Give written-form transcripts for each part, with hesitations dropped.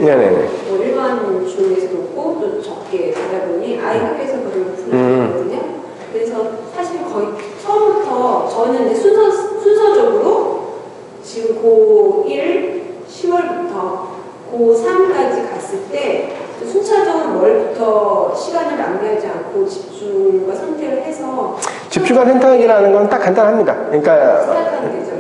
네네네. 뭐 일반 중에서 높고 또 적게 되다 보니 아이 학교에서 그걸 보내거든요. 그래서 사실 거의 처음부터 저는 이제 순서적으로 지금 고1 10월부터 고3까지 갔을 때 순차적으로 뭘부터 시간을 낭비하지 않고 집중과 선택을 해서 집중과 선택이라는 건 딱 간단합니다. 그러니까 생각하는 게죠.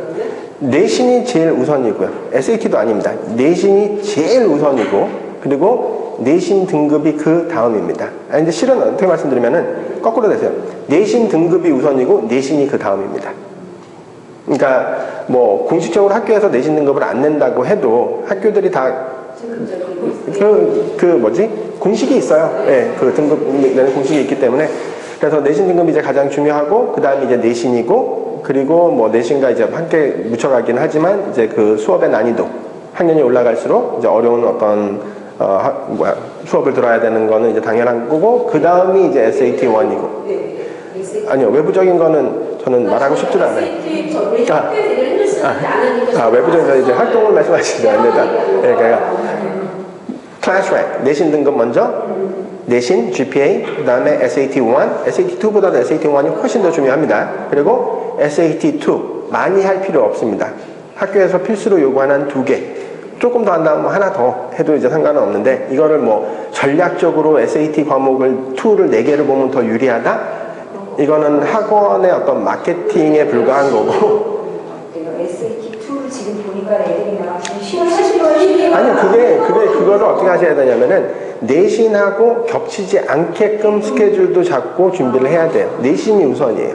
내신이 제일 우선이고요. SAT도 아닙니다. 내신이 제일 우선이고 그리고 내신 등급이 그 다음입니다. 근데 실은 어떻게 말씀드리면은 거꾸로 되세요. 내신 등급이 우선이고 내신이 그 다음입니다. 그러니까 뭐 공식적으로 학교에서 내신 등급을 안 낸다고 해도 학교들이 다 공식이 있어요. 네, 그 등급 내는 공식이 있기 때문에 그래서 내신 등급이 이제 가장 중요하고 그 다음이 이제 내신이고 그리고 뭐 내신과 이제 함께 묻혀가긴 하지만 이제 그 수업의 난이도 학년이 올라갈수록 이제 어려운 어떤 수업을 들어야 되는 거는 이제 당연한 거고 그 다음이 이제 SAT1이고 아니요 외부적인 거는 저는 말하고 싶지도 않아요. 외부적인 거 이제 활동을 말씀하시죠. 네, 그러니까 클래스 랭크 내신 등급 먼저 내신 GPA 그 다음에 SAT1 SAT2보다도 SAT1이 훨씬 더 중요합니다. 그리고 SAT2 많이 할 필요 없습니다. 학교에서 필수로 요구하는 2개 조금 더 한다면 뭐 하나 더 해도 이제 상관은 없는데 이거를 뭐 전략적으로 SAT 과목을 2를 4개를 보면 더 유리하다? 이거는 학원의 어떤 마케팅에 불과한 거고 SAT2를 지금 보니까 애들이 막 쉬워 아니요 그거를 어떻게 하셔야 되냐면은 내신하고 겹치지 않게끔 스케줄도 잡고 준비를 해야 돼요. 내신이 우선이에요.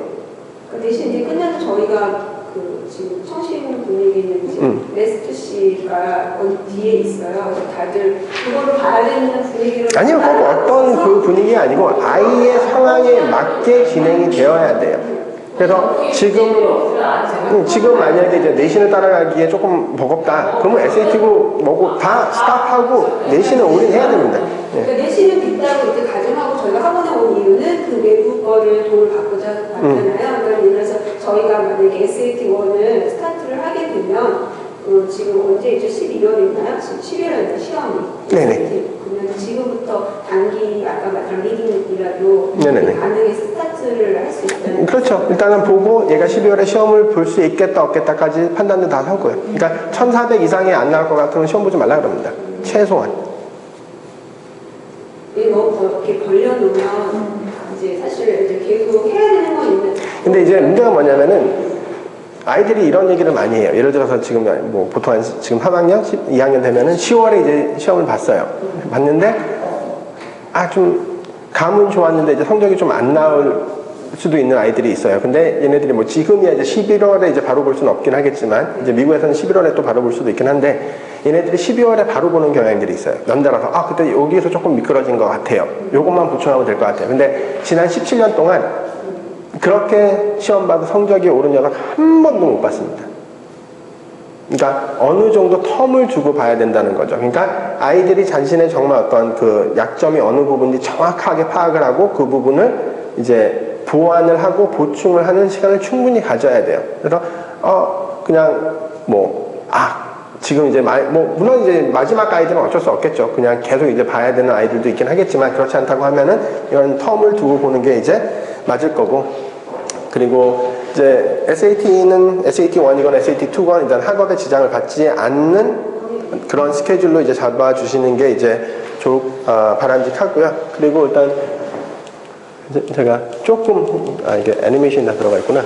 내신 이제 끝나서 저희가 그 지금 청신 분위기는 지금 레스트 씨가 뒤에 있어요. 그래서 다들 그거를 봐야 되는 분위기로 아니요 꼭 어떤 그 분위기 아니고 아이의 상황에 맞게 진행이 되어야 돼요. 그래서 지금 만약에 이제 내신을 따라가기에 조금 버겁다. 그러면 SAT고 뭐고 다 스탑하고 내신을 올인해야 됩니다. 그러니까 내신을 빗다고 이제 가정하고 저희가 학원에 온 이유는 그 외부 거를 도움을 받고자 왔잖아요. 그러니까 예를 들어서 저희가 만약에 SAT1을 스타트를 하게 되면 지금 언제이죠? 12월이나요? 지금 11월에 시험이. 네네. 그러면 지금부터 단기 아까 말한 리딩이라도 가능해서 스타트를 할 수 있다는. 그렇죠. 일단은 보고 얘가 12월에 시험을 볼 수 있겠다 없겠다까지 판단도 다 하고요. 그러니까 1400 이상이 안 나올 것 같으면 시험 보지 말라 그럽니다. 최소한. 이렇게 벌려놓으면 이제 사실 이제 계속 해야 되는 건 있는데. 근데 이제 문제가 뭐냐면은 아이들이 이런 얘기를 많이 해요. 예를 들어서 지금 뭐 보통 지금 3학년, 2학년 되면은 10월에 이제 시험을 봤어요. 봤는데 좀 감은 좋았는데 이제 성적이 좀 안 나올 수도 있는 아이들이 있어요. 근데 얘네들이 뭐 지금이야 이제 11월에 이제 바로 볼 수는 없긴 하겠지만 이제 미국에서는 11월에 또 바로 볼 수도 있긴 한데 얘네들이 12월에 바로 보는 경향들이 있어요. 연달아서 그때 여기에서 조금 미끄러진 것 같아요. 요것만 보충하면 될 것 같아요. 근데 지난 17년 동안 그렇게 시험 봐도 성적이 오른 녀석 한 번도 못 봤습니다. 그러니까 어느 정도 텀을 두고 봐야 된다는 거죠. 그러니까 아이들이 자신의 정말 어떤 그 약점이 어느 부분인지 정확하게 파악을 하고 그 부분을 이제 보완을 하고 보충을 하는 시간을 충분히 가져야 돼요. 그래서 그냥 지금 이제 물론 이제 마지막 아이들은 어쩔 수 없겠죠. 그냥 계속 이제 봐야 되는 아이들도 있긴 하겠지만 그렇지 않다고 하면은 이런 텀을 두고 보는 게 이제 맞을 거고. 그리고 이제 SAT는 SAT1이건 SAT2건 일단 학업에 지장을 받지 않는 그런 스케줄로 이제 잡아주시는 게 이제 바람직하고요. 그리고 일단 제가 조금 이게 애니메이션이 다 들어가 있구나.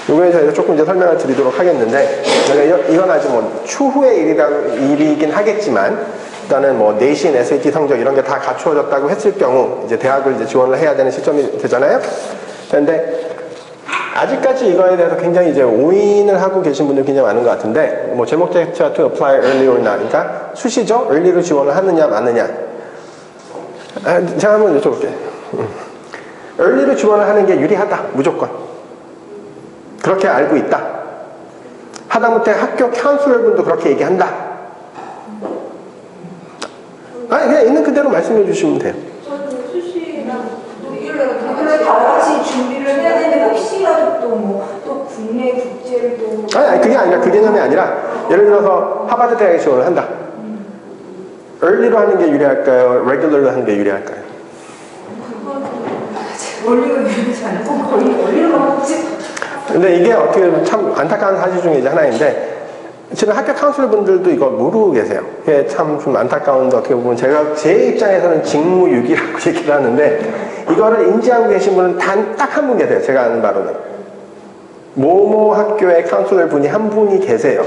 이거에 저희가 조금 이제 설명을 드리도록 하겠는데 이건 아직 뭐 추후의 일이긴 하겠지만 일단은 뭐 내신, SAT 성적 이런 게 다 갖추어졌다고 했을 경우 이제 대학을 이제 지원을 해야 되는 시점이 되잖아요. 그런데 아직까지 이거에 대해서 굉장히 이제 오인을 하고 계신 분들 굉장히 많은 것 같은데 뭐 제목 자체가 to apply early or not 그러니까 수시죠? early로 지원을 하느냐 마느냐. 제가 한번 여쭤볼게요. early로 지원을 하는 게 유리하다 무조건. 그렇게 알고 있다. 하다못해 학교 카운슬러 분도 그렇게 얘기한다. 그냥 있는 그대로 말씀해 주시면 돼요. 저는 수시랑 일요일에 다 같이 준비를 해야 되는데 혹시라도 또 국내 국제 복지를 또 아니 그게 아니라 그 개념이 아니라 예를 들어서 하버드 대학에 지원을 한다. early로 하는 게 유리할까요? regular로 하는 게 유리할까요? 원리가 유리하지 않고 거의 원리로만 복지. 근데 이게 어떻게 보면 참 안타까운 사실 중에 이제 하나인데 지금 학교 카운슬러 분들도 이거 모르고 계세요. 이게 참 좀 안타까운데 어떻게 보면 제가 제 입장에서는 직무유기라고 얘기를 하는데 이거를 인지하고 계신 분은 단 딱 한 분 계세요. 제가 아는 바로는 모모 학교의 카운슬러 분이 한 분이 계세요.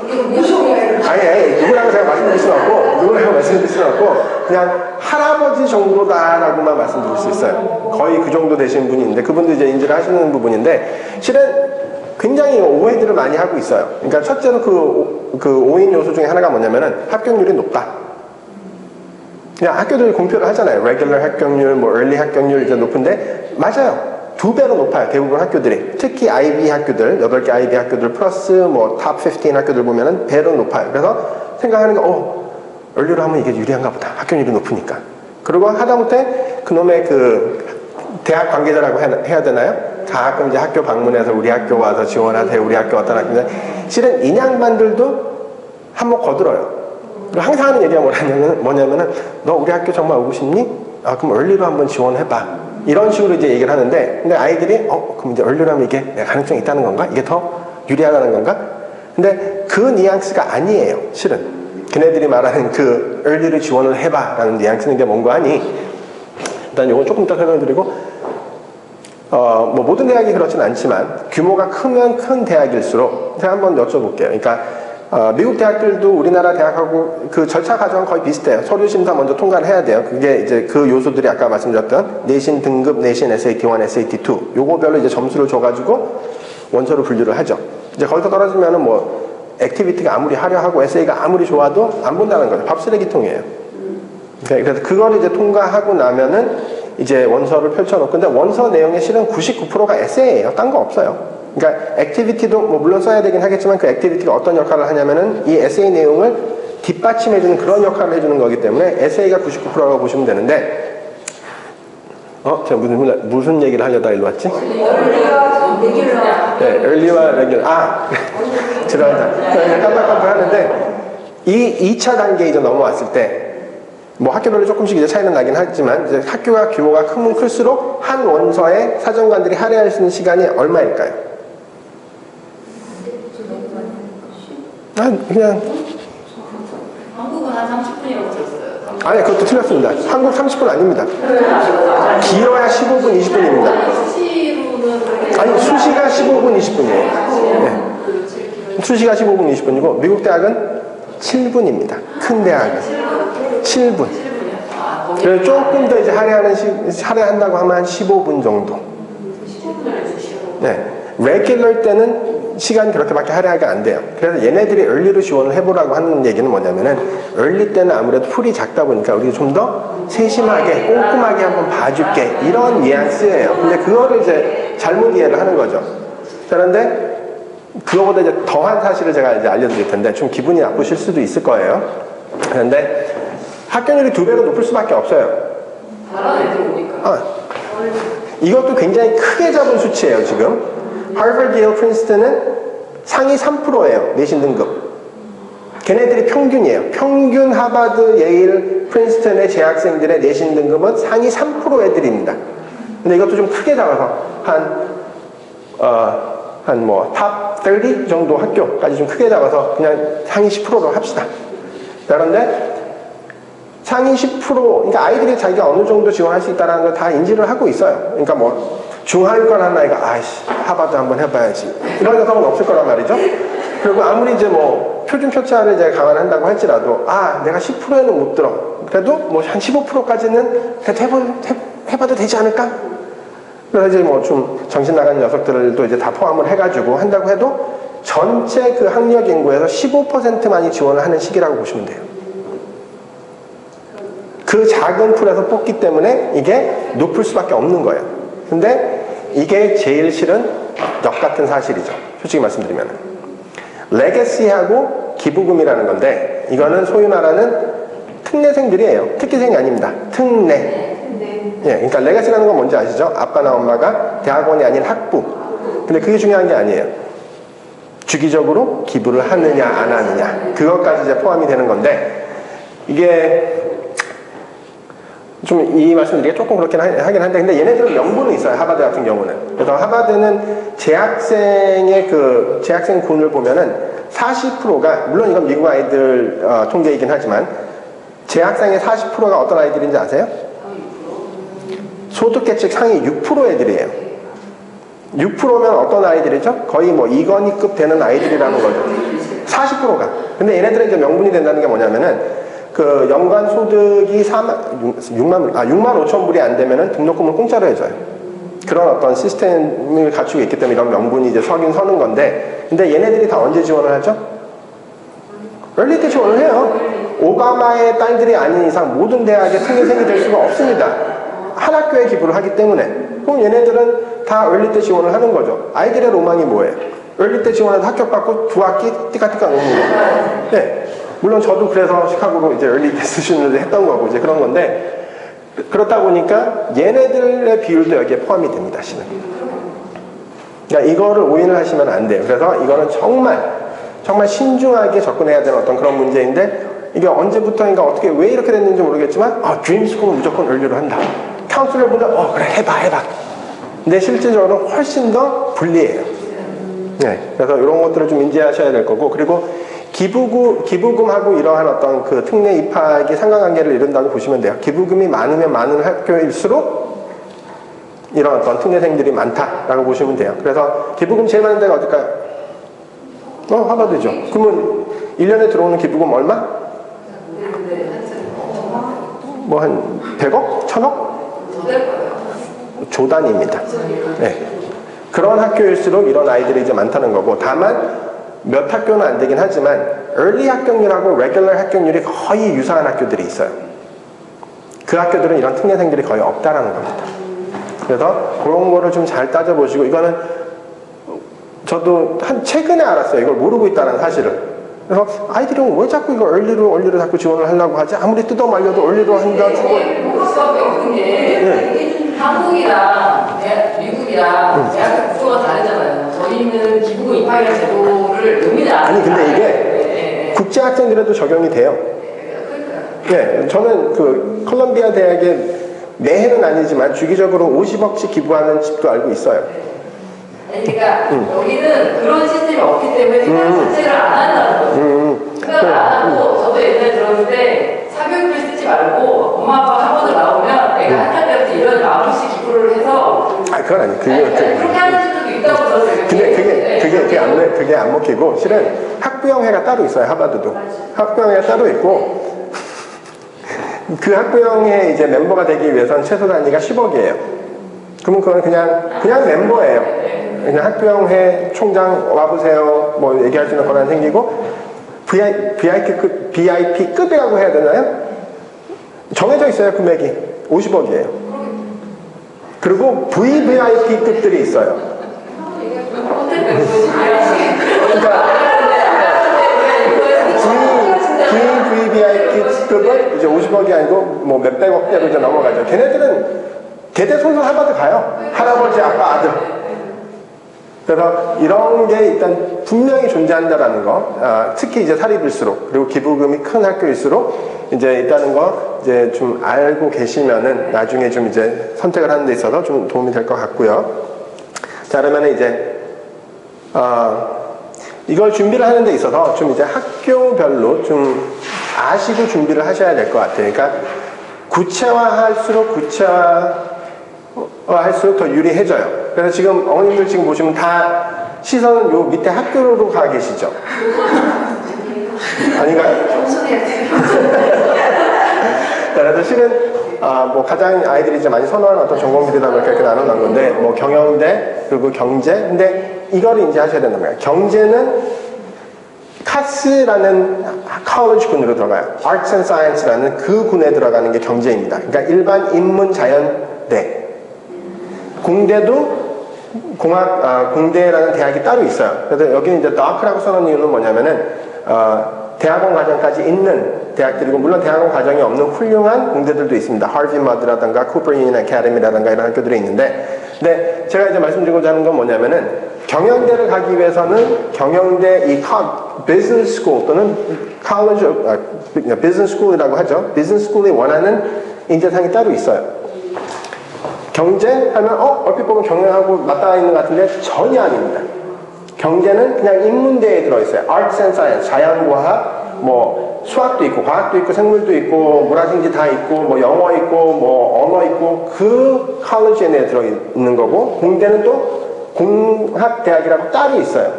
아니 누구라고 제가 말씀드릴 수는 없고 누구라고 말씀드릴 수는 없고 그냥 할아버지 정도다라고만 말씀드릴 수 있어요. 거의 그 정도 되신 분이 있는데 그분도 이제 인지를 하시는 부분인데 실은 굉장히 오해들을 많이 하고 있어요. 그러니까 첫째로 그 오인 요소 중에 하나가 뭐냐면은 합격률이 높다. 그냥 학교들이 공표를 하잖아요. 레귤러 합격률, 뭐 early 합격률 이제 높은데 맞아요. 2배로 높아요. 대부분 학교들이. 특히 IB 학교들, 8개 IB 학교들 플러스 뭐 탑 15 학교들 보면은 배로 높아요. 그래서 생각하는 게 early로 하면 이게 유리한가 보다. 합격률이 높으니까. 그리고 하다못해 그놈의 그 대학 관계자라고 해야 되나요? 가끔 이제 학교 방문해서 우리 학교 와서 지원하세요. 우리 학교 어떤 학교인데 실은 인양반들도 한몫 거들어요. 그리고 항상 하는 얘기가 뭐냐면은 너 우리 학교 정말 오고 싶니? 아 그럼 early로 한번 지원해봐. 이런 식으로 이제 얘기를 하는데 근데 아이들이 그럼 이제 early로 하면 이게 가능성이 있다는 건가? 이게 더 유리하다는 건가? 근데 그 뉘앙스가 아니에요. 실은 걔네들이 말하는 그 early로 지원을 해봐 라는 뉘앙스는 게 뭔가 하니 일단 이건 조금 이따 설명드리고 뭐 모든 대학이 그렇진 않지만 규모가 크면 큰 대학일수록 제가 한번 여쭤볼게요. 그러니까 미국 대학들도 우리나라 대학하고 그 절차 과정은 거의 비슷해요. 서류 심사 먼저 통과를 해야 돼요. 그게 이제 그 요소들이 아까 말씀드렸던 내신 등급, 내신 SAT1, SAT2 요거별로 이제 점수를 줘가지고 원서로 분류를 하죠. 이제 거기서 떨어지면은 뭐 액티비티가 아무리 화려하고 에세이가 아무리 좋아도 안 본다는 거죠. 밥 쓰레기통이에요. 그래서 그걸 이제 통과하고 나면은 이제 원서를 펼쳐놓고 근데 원서 내용의 실은 99%가 에세이예요. 딴 거 없어요. 그러니까 액티비티도 뭐 물론 써야 되긴 하겠지만 그 액티비티가 어떤 역할을 하냐면은 이 에세이 내용을 뒷받침해주는 그런 역할을 해주는 거기 때문에 에세이가 99%라고 보시면 되는데 제가 무슨 얘기를 하려다 일로 왔지? 네, early와 regular. 지랄다. 깜빡깜빡 하는데 이 2차 단계 이제 넘어왔을 때 뭐 학교별로 조금씩 이제 차이는 나긴 하지만 이제 학교가 규모가 크면 클수록 한 원서에 사정관들이 할애할 수 있는 시간이 얼마일까요? 그냥 한국은 한 30분이라고 들었어요. 아니 그것도 틀렸습니다. 한국 30분 아닙니다. 길어야 15분 20분입니다. 아니 수시가 15분 20분이에요. 네. 수시가 15분 20분이고 미국 대학은 7분입니다. 큰 대학은 7분. 그래서 조금 더 이제 할애한다고 하면 한 15분 정도. 네. 레귤러 때는 시간이 그렇게밖에 할애하게 안 돼요. 그래서 얘네들이 early로 지원을 해보라고 하는 얘기는 뭐냐면은 early 때는 아무래도 풀이 작다 보니까 우리가 좀 더 세심하게 꼼꼼하게 한번 봐줄게 이런 뉘앙스예요. 근데 그거를 이제 잘못 이해를 하는 거죠. 그런데 그거보다 이제 더한 사실을 제가 이제 알려드릴 텐데 좀 기분이 나쁘실 수도 있을 거예요. 그런데 합격률이 2배로 높을 수밖에 없어요. 다른 애들 오니까. 이것도 굉장히 크게 잡은 수치예요. 지금 하버드, 예일, 프린스턴은 상위 3%예요. 내신 등급. 걔네들이 평균이에요. 평균 하버드, 예일, 프린스턴의 재학생들의 내신 등급은 상위 3% 애들입니다. 근데 이것도 좀 크게 잡아서 한 뭐 탑 30 정도 학교까지 좀 크게 잡아서 그냥 상위 10%로 합시다. 그런데 상위 10% 그러니까 아이들이 자기가 어느 정도 지원할 수 있다는 걸 다 인지를 하고 있어요. 그러니까 뭐 중하위권 한 아이가 하버드 한번 해봐야지 이런 녀석은 없을 거란 말이죠. 그리고 아무리 이제 뭐 표준 표차를 이제 감안한다고 할지라도 내가 10%에는 못 들어. 그래도 뭐 한 15%까지는 해봐도 되지 않을까? 그래서 이제 뭐 좀 정신 나간 녀석들도 이제 다 포함을 해가지고 한다고 해도 전체 그 학력 인구에서 15%만이 지원을 하는 시기라고 보시면 돼요. 그 작은 풀에서 뽑기 때문에 이게 높을 수밖에 없는 거예요. 근데 이게 제일 실은 역같은 사실이죠. 솔직히 말씀드리면 레거시하고 기부금이라는 건데 이거는 소위 말하는 특례생들이에요. 특기생이 아닙니다. 특례. 예, 그러니까 레거시라는 건 뭔지 아시죠? 아빠나 엄마가 대학원이 아닌 학부. 근데 그게 중요한 게 아니에요. 주기적으로 기부를 하느냐 안 하느냐 그것까지 이제 포함이 되는 건데 이게 좀 이 말씀드리기가 조금 그렇긴 하긴 한데 근데 얘네들은 명분이 있어요. 하버드 같은 경우는. 그래서 하버드는 재학생군을 보면은 40%가 물론 이건 미국 아이들 통계이긴 하지만 재학생의 40%가 어떤 아이들인지 아세요? 소득계층 상위 6% 애들이에요. 6%면 어떤 아이들이죠? 거의 뭐 이건희급 되는 아이들이라는 거죠. 40%가. 근데 얘네들은 이제 명분이 된다는 게 뭐냐면은 그 연간 소득이 6만 5천 불이 안 되면은 등록금을 공짜로 해줘요. 그런 어떤 시스템을 갖추고 있기 때문에 이런 명분이 이제 서긴 서는 건데, 근데 얘네들이 다 언제 지원을 하죠? 얼리 때 지원을 해요. 오바마의 딸들이 아닌 이상 모든 대학의 특례생이 될 수가 없습니다. 한 학교에 기부를 하기 때문에. 그럼 얘네들은 다 얼리 때 지원을 하는 거죠. 아이들의 로망이 뭐예요? 얼리 때 지원해서 합격받고 두 학기 띠까띠까 오는 거. 네. 물론 저도 그래서 시카고로 이제 얼리 데스션을 했던 거고 이제 그런 건데, 그렇다 보니까 얘네들의 비율도 여기에 포함이 됩니다, 실은. 그러니까 이거를 오인을 하시면 안 돼요. 그래서 이거는 정말 신중하게 접근해야 되는 어떤 그런 문제인데, 이게 언제부터인가 어떻게 왜 이렇게 됐는지 모르겠지만 드림스쿨은 무조건 얼리로 한다. 카운슬러분들 그래 해봐. 근데 실질적으로 훨씬 더 불리해요. 네, 그래서 이런 것들을 좀 인지하셔야 될 거고, 그리고 기부금하고 이러한 어떤 그 특례 입학이 상관관계를 이룬다고 보시면 돼요. 기부금이 많으면 많은 학교일수록 이런 어떤 특례생들이 많다라고 보시면 돼요. 그래서 기부금 제일 많은 데가 어딜까요? 하버드죠. 그러면 1년에 들어오는 기부금 얼마? 뭐 한 100억? 1000억? 조단입니다. 네. 그런 학교일수록 이런 아이들이 이제 많다는 거고, 다만 몇 학교는 안 되긴 하지만 early 합격률하고 regular 합격률이 거의 유사한 학교들이 있어요. 그 학교들은 이런 특례생들이 거의 없다라는 겁니다. 그래서 그런 거를 좀 잘 따져보시고, 이거는 저도 최근에 알았어요. 이걸 모르고 있다는 사실을. 그래서 아이들은 왜 자꾸 이거 early로 자꾸 지원을 하려고 하지? 아무리 뜯어 말려도 early로 한다 주고. 한국이랑 미국이랑 대학교 구조가 다르잖아요. 저희는 기부금 입학이라는 제도를 의미는 안 아니 근데 이게 국제 학생들에도 적용이 돼요. 네, 저는 그 콜롬비아 대학에 매해는 아니지만 주기적으로 50억씩 기부하는 집도 알고 있어요. 그러니까 여기는 그런 시스템이 없기 때문에 생각 자체를 안 한다는 거죠. 생각을 안 하고, 저도 옛날에 들었는데 사교육비 쓰지 말고 엄마 아빠가 하버드 나오면 내가 한 달 때부터 이런 9시 기부를 해서 그건 아니. 그렇게 하는 집도 있다고 들었어요. 근데 그게 안 먹히고, 실은 학부형회가 따로 있어요. 하버드도 학부형회가 따로 있고, 그 학부형회 이제 멤버가 되기 위해서는 최소 단위가 10억이에요. 그러면 그건 그냥 멤버예요. 그냥 학부형회 총장 와보세요 뭐 얘기할 수 있는 권한 생기고, VIP급이라고 해야 되나요? 정해져 있어요. 금액이 50억이에요. 그리고 VVIP급들이 있어요. 그러니까 VVIP급은 이제 50억이 아니고 뭐 몇백억대로 이제 넘어가죠. 걔네들은 대대손손 하버드 가요. 할아버지, 아빠, 아들. 그래서 이런 게 일단 분명히 존재한다라는 거, 특히 이제 사립일수록, 그리고 기부금이 큰 학교일수록 이제 있다는 거 이제 좀 알고 계시면은 나중에 좀 이제 선택을 하는 데 있어서 좀 도움이 될 것 같고요. 자, 그러면은 이제 이걸 준비를 하는 데 있어서 좀 이제 학교별로 좀 아시고 준비를 하셔야 될 것 같아요. 그러니까 구체화할수록 더 유리해져요. 그래서 지금 어머님들 지금 보시면 다 시선은 요 밑에 학교로 가 계시죠? 아닌가요? 그래서 실은 뭐 가장 아이들이 이제 많이 선호하는 어떤 전공들이다 보니까 이렇게 나눠놓은 건데, 뭐 경영대 그리고 경제. 근데 이거를 이제 하셔야 된단 말이에요. 경제는 카스라는 college 군으로 들어가요. Arts and Science라는 그 군에 들어가는 게 경제입니다. 그러니까 일반 인문 자연대. 공대도 공대라는 대학이 따로 있어요. 그래서 여기는 이제 다크라고 써놓은 이유는 뭐냐면은 대학원 과정까지 있는 대학들이고, 물론 대학원 과정이 없는 훌륭한 공대들도 있습니다. 하버드라든가 쿠퍼 유니언 아카데미라든가 이런 학교들이 있는데, 근데 제가 이제 말씀드리고자 하는 건 뭐냐면은 경영대를 가기 위해서는 경영대 이 비즈니스 스쿨 또는 college 비즈니스 스쿨이라고 하죠. 비즈니스 스쿨이 원하는 인재상이 따로 있어요. 경제 하면 얼핏 보면 경영하고 맞닿아 있는 것 같은데 전혀 아닙니다. 경제는 그냥 인문대에 들어있어요. Arts and Science, 자연과학, 뭐 수학도 있고 과학도 있고 생물도 있고 문화생지 다 있고 뭐 영어 있고 뭐 언어 있고 그 컬리지 내에 들어있는 거고 공대는 또 공학대학이라고 따로 있어요.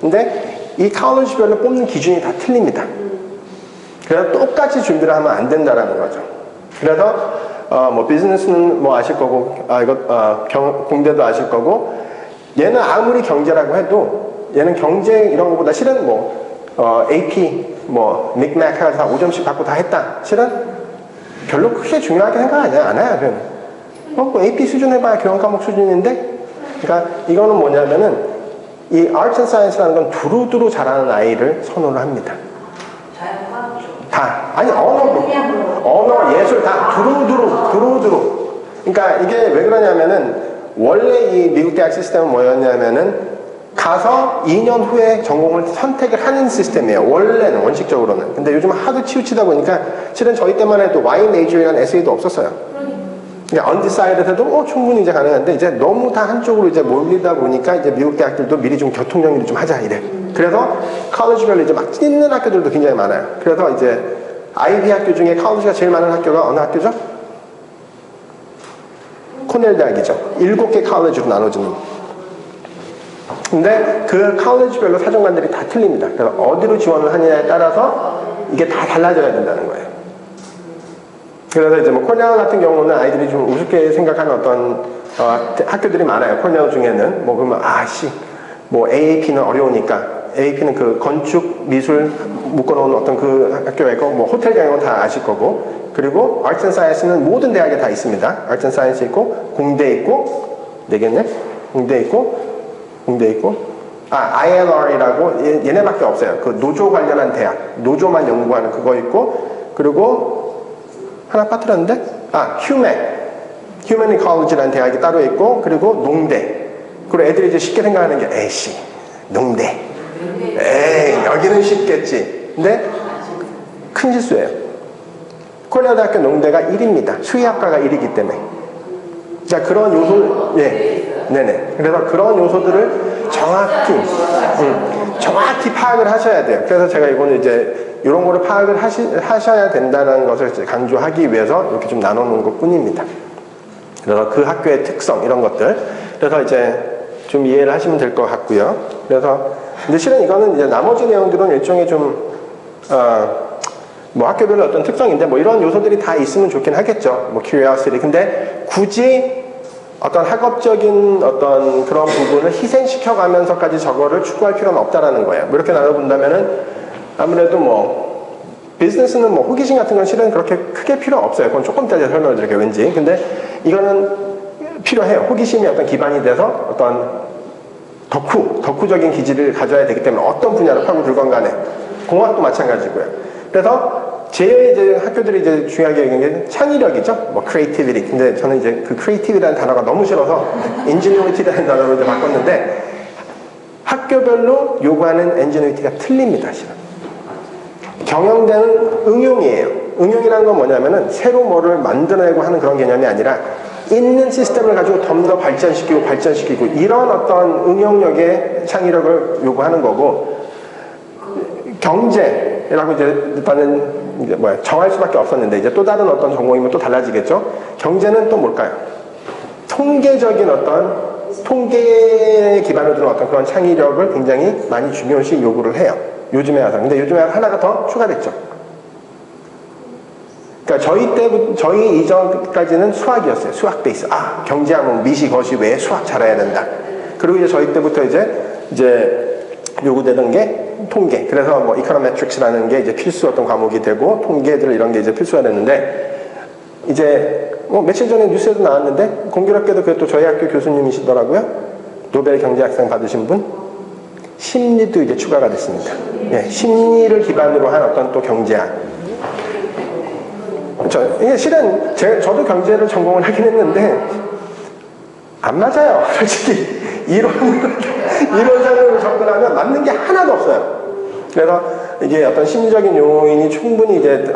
근데 이 컬리지별로 뽑는 기준이 다 틀립니다. 그래서 똑같이 준비를 하면 안 된다라는 거죠. 그래서 뭐 비즈니스는 뭐 아실 거고 공대도 아실 거고 얘는 아무리 경제라고 해도 얘는 경제 이런 거보다 실은 뭐 AP 뭐 믹맥 해서 5점씩 받고 다 했다. 실은 별로 크게 중요하게 생각하지 않아요. 그냥 뭐 AP 수준 해봐야 교양 과목 수준인데 그러니까 이거는 뭐냐면은 이 Arts and Science라는 건 두루두루 잘하는 아이를 선호를 합니다. 자연과학 쪽. 다 아니 언어 예술 다 두루두루 그러니까 이게 왜 그러냐면은 원래 이 미국 대학 시스템은 뭐였냐면은 가서 2년 후에 전공을 선택을 하는 시스템이에요. 원래는 원칙적으로는. 근데 요즘 하도 치우치다 보니까 실은 저희 때만 해도 Y major이라는 에세이도 없었어요. 그러니까 undecided 해도 충분히 이제 가능한데 이제 너무 다 한쪽으로 이제 몰리다 보니까 이제 미국 대학들도 미리 좀 교통 정리를 좀 하자 이래. 그래서 컬리지별로 이제 막 찢는 학교들도 굉장히 많아요. 그래서 이제 아이비 학교 중에 컬리지가 제일 많은 학교가 어느 학교죠? 코넬 대학이죠. 7개 컬리지로 나눠지는. 근데 그 컬리지별로 사정관들이 다 틀립니다. 그래서 어디로 지원을 하느냐에 따라서 이게 다 달라져야 된다는 거예요. 그래서 이제 뭐 코넬 같은 경우는 아이들이 좀 우습게 생각하는 어떤 학교들이 많아요. 코넬 중에는 뭐 그러면 뭐 AAP는 어려우니까 AAP는 그 건축 미술 묶어놓은 어떤 그 학교이고 뭐 호텔 경영은 다 아실 거고 그리고 Arts and Science는 모든 대학에 다 있습니다. Arts and Science 있고 공대 있고 네겠네? 공대 있고 ILR이라고 얘네밖에 없어요. 그 노조 관련한 대학 노조만 연구하는 그거 있고 그리고 하나 빠뜨렸는데 휴먼 이콜로지라는 대학이 따로 있고 그리고 농대 그리고 애들이 이제 쉽게 생각하는 게 농대 여기는 쉽겠지. 근데 큰 실수예요. 코리아 대학교 농대가 1입니다. 수의학과가 1이기 때문에. 자, 그런 요소, 네네. 그래서 그런 요소들을 정확히 파악을 하셔야 돼요. 그래서 제가 이거는 이제 이런 거를 파악을 하셔야 된다는 것을 이제 강조하기 위해서 이렇게 좀 나눠놓은 것 뿐입니다. 그래서 그 학교의 특성, 이런 것들. 그래서 이제 좀 이해를 하시면 될 것 같고요. 그래서, 근데 실은 이거는 이제 나머지 내용들은 일종의 뭐 학교별로 어떤 특성인데 뭐 이런 요소들이 다 있으면 좋긴 하겠죠. 뭐 curiosity. 근데 굳이 어떤 학업적인 어떤 그런 부분을 희생시켜 가면서까지 저거를 추구할 필요는 없다라는 거예요. 뭐 이렇게 나눠본다면은 아무래도 뭐 비즈니스는 뭐 호기심 같은 건 실은 그렇게 크게 필요 없어요. 그건 조금 이따 설명을 드릴게요. 왠지. 근데 이거는 필요해요. 호기심이 어떤 기반이 돼서 어떤 덕후적인 기질을 가져야 되기 때문에 어떤 분야를 파고들건 간에 공학도 마찬가지고요. 그래서 제 이제 학교들이 이제 중요하게 얘기하는 게 창의력이죠. 뭐 creativity. 근데 저는 이제 그 creativity라는 단어가 너무 싫어서 ingenuity라는 단어로 이제 바꿨는데 학교별로 요구하는 ingenuity가 틀립니다. 실은. 경영대는 응용이에요. 응용이라는 건 뭐냐면은 새로 뭐를 만들어내고 하는 그런 개념이 아니라 있는 시스템을 가지고 좀 더 발전시키고 이런 어떤 응용력의 창의력을 요구하는 거고 경제라고 이제 일단은 이제 정할 수밖에 없었는데 이제 또 다른 어떤 전공이면 또 달라지겠죠. 경제는 또 뭘까요? 통계적인 어떤 통계에 기반을 두는 어떤 그런 창의력을 굉장히 많이 중요시 요구를 해요. 요즘에 와서. 근데 요즘에 와서 하나가 더 추가됐죠. 그러니까 저희 이전까지는 수학이었어요. 수학 베이스. 경제하면 미시, 거시 외에 수학 잘해야 된다. 그리고 이제 저희 때부터 이제 요구되던 게 통계. 그래서 뭐 이코노메트릭스라는 게 이제 필수 어떤 과목이 되고 통계들 이런 게 이제 필수가 됐는데 이제 며칠 전에 뉴스에도 나왔는데 공교롭게도 그게 또 저희 학교 교수님이시더라고요. 노벨 경제학상 받으신 분. 심리도 이제 추가가 됐습니다. 심리를 기반으로 한 어떤 또 경제학. 이게 실은 저도 경제를 전공을 하긴 했는데 안 맞아요. 솔직히 이론상으로 접근하면 맞는 게 하나도 없어요. 그래서 이게 어떤 심리적인 요인이 충분히 이제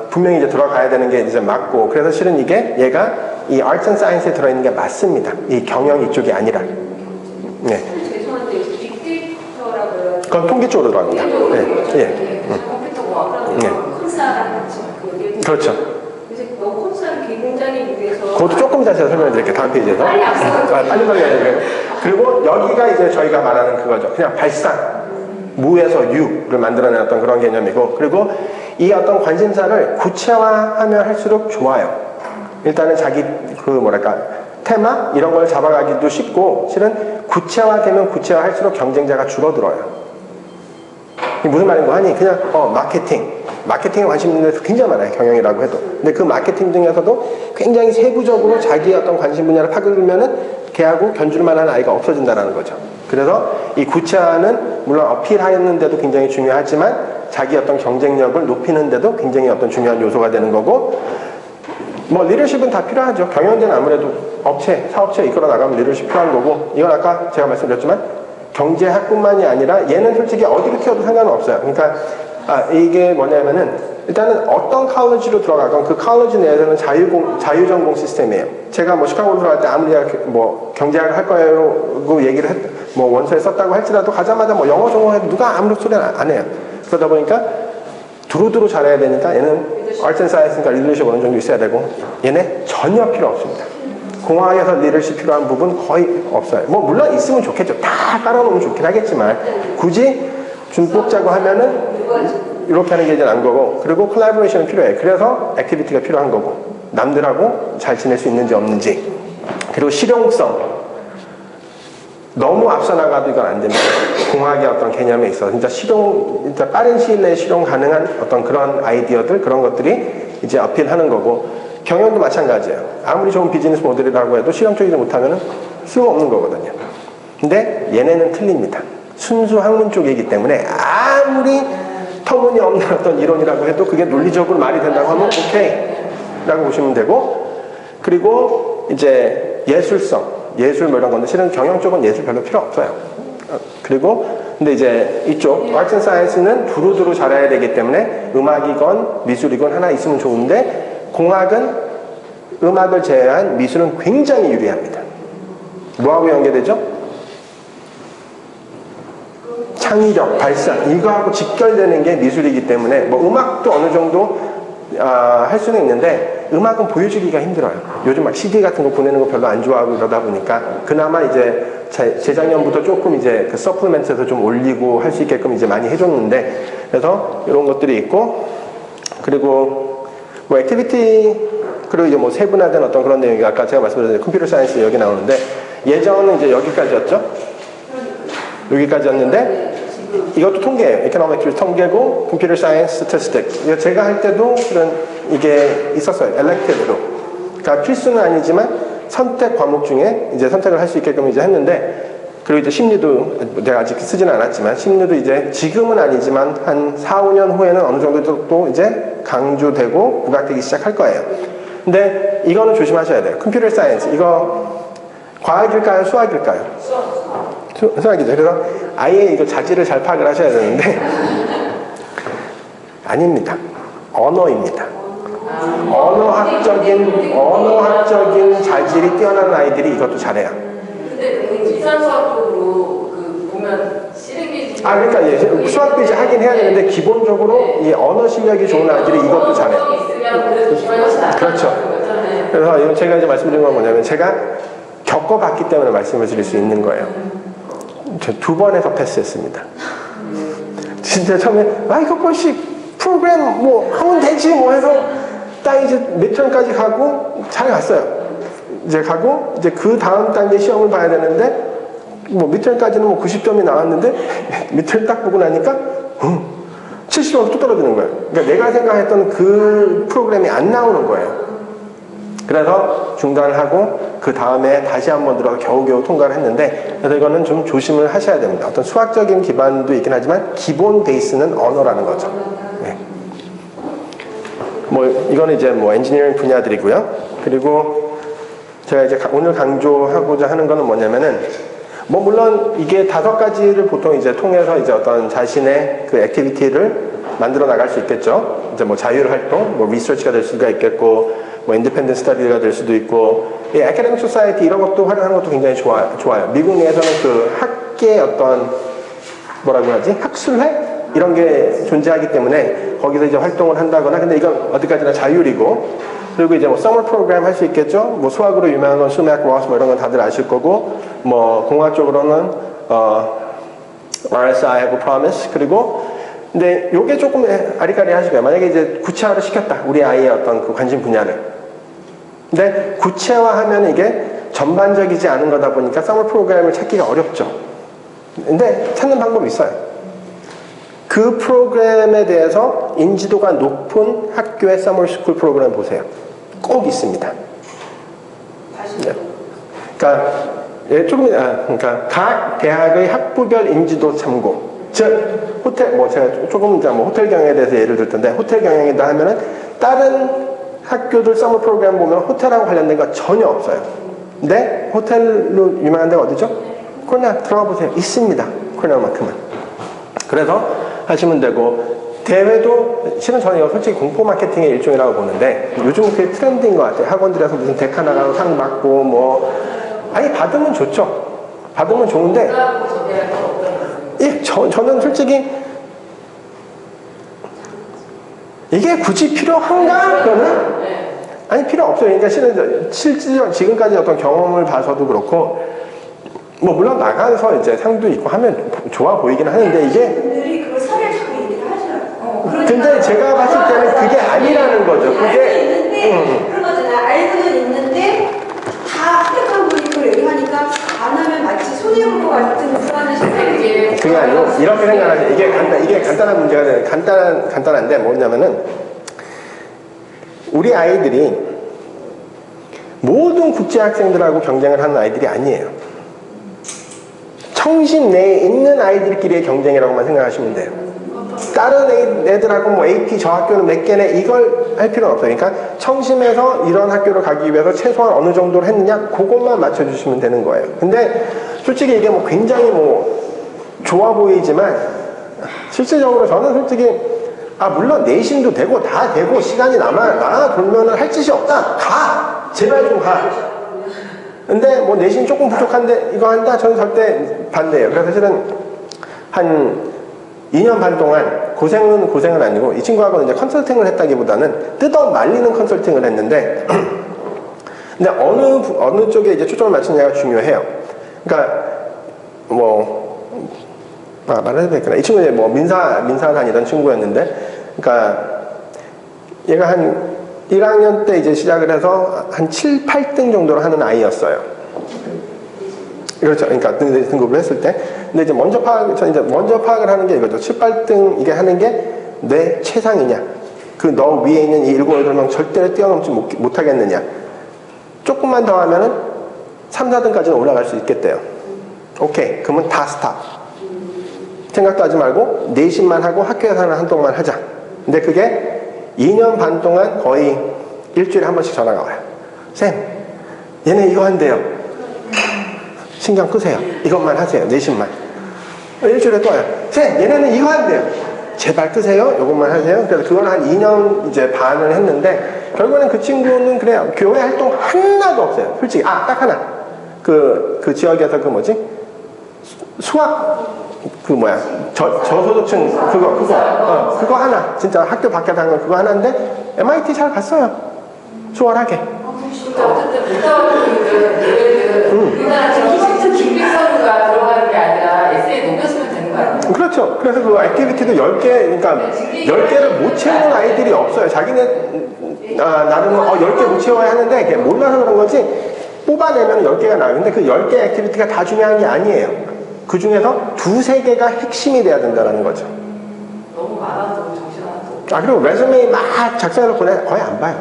분명히 이제 들어가야 되는 게 이제 맞고, 그래서 실은 이게 얘가 이 Arts and Science에 들어있는 게 맞습니다. 이 경영 이쪽이 아니라. 네. 죄송한데 빅데이터라고 해요. 그건 통계 쪽으로 들어갑니다. 네. 컴퓨터공학. 네. 콘사랑 그 얘기. 그렇죠. 그래서 너 콘사를 굉장히 위해서. 그것도 조금 자세히 설명해 드릴게요. 다음 페이지에서. 빨리 앞서. 빨리 설명해 드릴게요. 그리고 여기가 이제 저희가 말하는 그거죠. 그냥 발상. 무에서 유를 만들어낸 어떤 그런 개념이고, 그리고 이 어떤 관심사를 구체화하면 할수록 좋아요. 일단은 자기 그 뭐랄까 테마 이런 걸 잡아가기도 쉽고, 실은 구체화되면 구체화할수록 경쟁자가 줄어들어요. 이게 무슨 말인가 하니 그냥 마케팅에 관심 있는 데서 굉장히 많아요. 경영이라고 해도. 근데 그 마케팅 중에서도 굉장히 세부적으로 자기의 어떤 관심 분야를 파고들면은 걔하고 견줄 만한 아이가 없어진다는 거죠. 그래서 이 구체화는 물론 어필하는데도 굉장히 중요하지만 자기 어떤 경쟁력을 높이는데도 굉장히 어떤 중요한 요소가 되는 거고, 뭐 리더십은 다 필요하죠. 경영자는 아무래도 사업체 이끌어 나가면 리더십 필요한 거고, 이건 아까 제가 말씀드렸지만 경제학뿐만이 아니라 얘는 솔직히 어디로 튀어도 상관은 없어요. 그러니까 이게 뭐냐면은 일단은 어떤 칼리지로 들어가건 그 칼리지 내에서는 자유전공 시스템이에요. 제가 뭐 시카고로 들어갈 때 아무리 뭐 경제학을 할 거예요 얘기를 뭐 원서에 썼다고 할지라도 가자마자 뭐 영어 전공해도 누가 아무런 소리는 안 해요. 그러다 보니까 두루두루 잘해야 되니까 얘는 Arts and Science니까 리더십 어느 정도 있어야 되고, 얘네 전혀 필요 없습니다. 공학에서 리더십 필요한 부분 거의 없어요. 뭐 물론 있으면 좋겠죠. 다 깔아놓으면 좋긴 하겠지만 굳이 좀 뽑자고 하면은 이렇게 하는 게 이제 난 거고, 그리고 콜라보레이션은 필요해. 그래서 액티비티가 필요한 거고, 남들하고 잘 지낼 수 있는지 없는지, 그리고 실용성. 너무 앞서 나가도 이건 안 됩니다. 공학의 어떤 개념에 있어서 진짜 빠른 시일 내에 실용 가능한 어떤 그런 아이디어들, 그런 것들이 이제 어필하는 거고, 경영도 마찬가지예요. 아무리 좋은 비즈니스 모델이라고 해도 실용적이지 못하면 쓸모없는 거거든요. 근데 얘네는 틀립니다. 순수 학문 쪽이기 때문에 아무리 터무니없는 어떤 이론이라고 해도 그게 논리적으로 말이 된다고 하면 오케이 라고 보시면 되고, 그리고 이제 예술 뭐 이런 건데 실은 경영 쪽은 예술 별로 필요 없어요. 그리고 근데 이제 이쪽 Arts and Science는 두루두루 잘해야 되기 때문에 음악이건 미술이건 하나 있으면 좋은데, 공학은 음악을 제외한 미술은 굉장히 유리합니다. 뭐하고 연계되죠? 창의력, 발상, 이거하고 직결되는 게 미술이기 때문에, 뭐 음악도 어느 정도 할 수는 있는데 음악은 보여주기가 힘들어요. 요즘 막 CD 같은 거 보내는 거 별로 안 좋아하고 이러다 보니까 그나마 이제 재작년부터 조금 이제 그 서플리멘트에서 좀 올리고 할 수 있게끔 이제 많이 해줬는데, 그래서 이런 것들이 있고, 그리고 뭐 액티비티, 그리고 이제 뭐 세분화된 어떤 그런 내용이 아까 제가 말씀드린 컴퓨터 사이언스 여기 나오는데, 예전은 이제 여기까지였죠. 여기까지였는데 이것도 통계예요. Econometrics 통계고 Computer Science Statistics. 제가 할 때도 이게 있었어요. elective로. 그러니까 필수는 아니지만 선택 과목 중에 이제 선택을 할 수 있게끔 이제 했는데, 그리고 이제 심리도 내가 아직 쓰지는 않았지만 심리도 이제 지금은 아니지만 한 4, 5년 후에는 어느 정도 또 이제 강조되고 부각되기 시작할 거예요. 근데 이거는 조심하셔야 돼요. Computer Science 이거 과학일까요? 수학일까요? 수학이죠. 그래서 아예 이거 자질을 잘 파악을 하셔야 되는데 아닙니다. 언어입니다. 언어학적인 자질이 뛰어난 아이들이 이것도 잘해요. 근데 기상수학 쪽으로 보면 실행기 그러니까 수학도 이제 하긴 해야 되는데 기본적으로 이 언어 실력이 좋은 아이들이 이것도 잘해요. 그렇죠. 그래서 이건 제가 이제 말씀드린 건 뭐냐면 제가 겪어봤기 때문에 말씀을 드릴 수 있는 거예요. 저 2번에서 패스했습니다. 진짜 처음에 이거 뭐씩 프로그램 뭐 하면 되지 뭐 해서 딱 이제 midterm까지 가고 잘 갔어요. 이제 가고 이제 그 다음 단계 시험을 봐야 되는데 뭐 midterm까지는 뭐 90점이 나왔는데 midterm 딱 보고 나니까 70점 또 떨어지는 거예요. 그러니까 내가 생각했던 그 프로그램이 안 나오는 거예요. 그래서 중단을 하고 그 다음에 다시 한번 들어서 겨우겨우 통과를 했는데, 그래서 이거는 좀 조심을 하셔야 됩니다. 어떤 수학적인 기반도 있긴 하지만 기본 베이스는 언어라는 거죠. 네. 뭐 이거는 이제 뭐 엔지니어링 분야들이고요. 그리고 제가 이제 오늘 강조하고자 하는 거는 뭐냐면은 뭐 물론 이게 5가지를 보통 이제 통해서 이제 어떤 자신의 그 액티비티를 만들어 나갈 수 있겠죠. 이제 뭐 자율 활동, 뭐 리서치가 될 수가 있겠고, 뭐 인디펜던트 스터디가 될 수도 있고, 이 애카데믹 소사이티 이런 것도 활용하는 것도 굉장히 좋아요. 미국 내에서는 그 학계의 어떤 뭐라고 하지? 학술회 이런 게 존재하기 때문에 거기서 이제 활동을 한다거나, 근데 이건 어디까지나 자율이고, 그리고 이제 뭐 서머 프로그램 할 수 있겠죠. 뭐 수학으로 유명한 건 수맥, 로스 뭐 이런 건 다들 아실 거고, 뭐 공학 쪽으로는 RSI 하고 Promise. 그리고 근데 요게 조금 아리까리하시고요. 만약에 이제 구체화를 시켰다, 우리 아이의 어떤 그 관심 분야를. 근데 구체화하면 이게 전반적이지 않은 거다 보니까 서머 프로그램을 찾기가 어렵죠. 근데 찾는 방법이 있어요. 그 프로그램에 대해서 인지도가 높은 학교의 서머스쿨 프로그램 보세요. 꼭 있습니다. 네. 그러니까 그러니까 각 대학의 학부별 인지도 참고. 즉 호텔 뭐 제가 조금 이제 뭐 호텔 경영에 대해서 예를 들 텐데, 호텔 경영이다 하면은 다른 학교들 서머 프로그램 보면 호텔하고 관련된 거 전혀 없어요. 근데 호텔로 유명한 데가 어디죠? 코리아 들어가 보세요. 있습니다. 코리아만큼은. 그래서 하시면 되고, 대회도 실은 저는 이거 솔직히 공포 마케팅의 일종이라고 보는데, 요즘 그게 트렌드인 것 같아요. 학원들에서 무슨 데카 나가고 상 받고 뭐, 아니 받으면 좋죠. 받으면 좋은데, 예, 저는 솔직히 이게 굳이 필요한가? 그러면 아니 필요 없어요. 그러니까 실질적 지금까지 어떤 경험을 봐서도 그렇고, 뭐 물론 나가서 이제 상도 있고 하면 좋아 보이긴 하는데, 이게 분들이 그걸 사례를 자꾸 얘기를 하셔요. 근데 제가 봤을 때는 그게 아니라는 거죠. 알고 그게 있는데 그런 거잖아요. 알고는 있는데 다 합격한 분이 그걸 얘기하니까 안 하면 마치 손해 볼 것 같은 불안한 심정이. 그게 아니고 이렇게 생각하세요. 이게 간단한 문제가 되는, 간단한데 뭐냐면은, 우리 아이들이 모든 국제 학생들하고 경쟁을 하는 아이들이 아니에요. 청심 내에 있는 아이들끼리의 경쟁이라고만 생각하시면 돼요. 다른 애들하고 뭐 AP 저 학교는 몇 개네 이걸 할 필요는 없어요. 그러니까 청심에서 이런 학교를 가기 위해서 최소한 어느 정도로 했느냐, 그것만 맞춰주시면 되는 거예요. 근데 솔직히 이게 뭐 굉장히 뭐 좋아 보이지만, 실질적으로 저는 솔직히 물론 내신도 되고 다 되고 시간이 남아 돌면은 할 짓이 없다. 가! 제발 좀 가. 근데 뭐 내신 조금 부족한데 이거 한다? 저는 절대 반대예요. 그래서 사실은 한 2년 반 동안 고생은 아니고, 이 친구하고는 이제 컨설팅을 했다기보다는 뜯어 말리는 컨설팅을 했는데, 근데 어느 쪽에 이제 초점을 맞추느냐가 중요해요. 그러니까 말해도 되겠구나. 이 친구는 뭐 민사 다니던 친구였는데, 그러니까 얘가 한 1학년 때 이제 시작을 해서 한 7, 8등 정도로 하는 아이였어요. 그렇죠. 그러니까 등급을 했을 때. 근데 이제 먼저 파악을 하는 게 이거죠. 7, 8등 이게 하는 게 내 최상이냐. 그 너 위에 있는 이 7, 8명 절대로 뛰어넘지 못하겠느냐. 조금만 더 하면은 3, 4등까지는 올라갈 수 있겠대요. 오케이. 그러면 다 스탑. 생각도 하지 말고 내신만 하고 학교에서 하는 한동안 하자. 근데 그게 2년 반 동안 거의 일주일에 한 번씩 전화가 와요. 쌤, 얘네 이거 한대요. 신경 끄세요. 이것만 하세요. 내신만. 일주일에 또 와요. 쌤, 얘네는 이거 한대요. 제발 끄세요. 이것만 하세요. 그래서 그걸 한 2년 이제 반을 했는데, 결국에는 그 친구는 그래요. 교회 활동 하나도 없어요. 솔직히. 딱 하나. 그 지역에서 수학 저소득층 그거 하나, 진짜 학교 밖에서 하는 그거 하나인데 MIT 잘 갔어요. 수월하게. 어쨌든 우리나라 지금 김비서가 들어가는 게 아니라 에세이 녹여쓰면 되는 거 아니에요? 그렇죠. 그래서 그 액티비티도 10개, 그러니까 10개를 못 채우는 아이들이 없어요. 자기네 나름은 10개 못 채워야 하는데 이게 몰라서 그런 거지, 뽑아내면 10개가 나와요. 근데 그 10개 액티비티가 다 중요한 게 아니에요. 그 중에서 2, 3개가 핵심이 돼야 된다는 거죠. 너무 많아서 정신하나도. 그리고 레sume 막 작성해서 거의 안 봐요.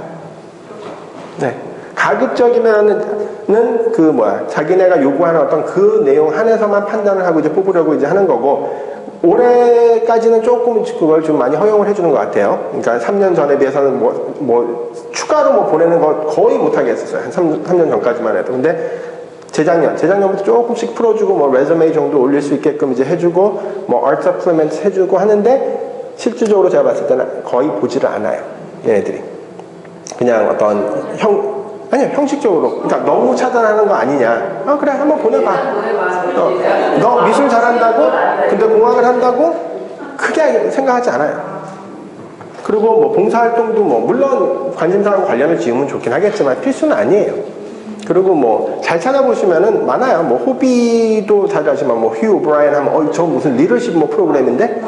네. 가급적이면은 자기네가 요구하는 어떤 그 내용 한에서만 판단을 하고 이제 뽑으려고 이제 하는 거고, 올해까지는 조금 그걸 좀 많이 허용을 해주는 것 같아요. 그러니까 3년 전에 비해서는 추가로 보내는 거 거의 못하게 했었어요. 한 3년 전까지만 해도. 근데 재작년부터 조금씩 풀어주고 뭐 레저메 정도 올릴 수 있게끔 이제 해주고 뭐 아트 서플리멘트 해주고 하는데 실질적으로 제가 봤을 때는 거의 보지를 않아요. 얘네들이 그냥 어떤 형식적으로 그러니까 너무 차단하는 거 아니냐. 그래 한번 보내봐. 너 미술 잘한다고 근데 공학을 한다고 크게 생각하지 않아요. 그리고 뭐 봉사활동도 뭐 물론 관심사하고 관련을 지으면 좋긴 하겠지만 필수는 아니에요. 그리고 뭐 잘 찾아보시면은 많아요. 뭐 호비도 다들 아시지만 뭐 휴 오브라이언 하면 저 무슨 리더십 뭐 프로그램인데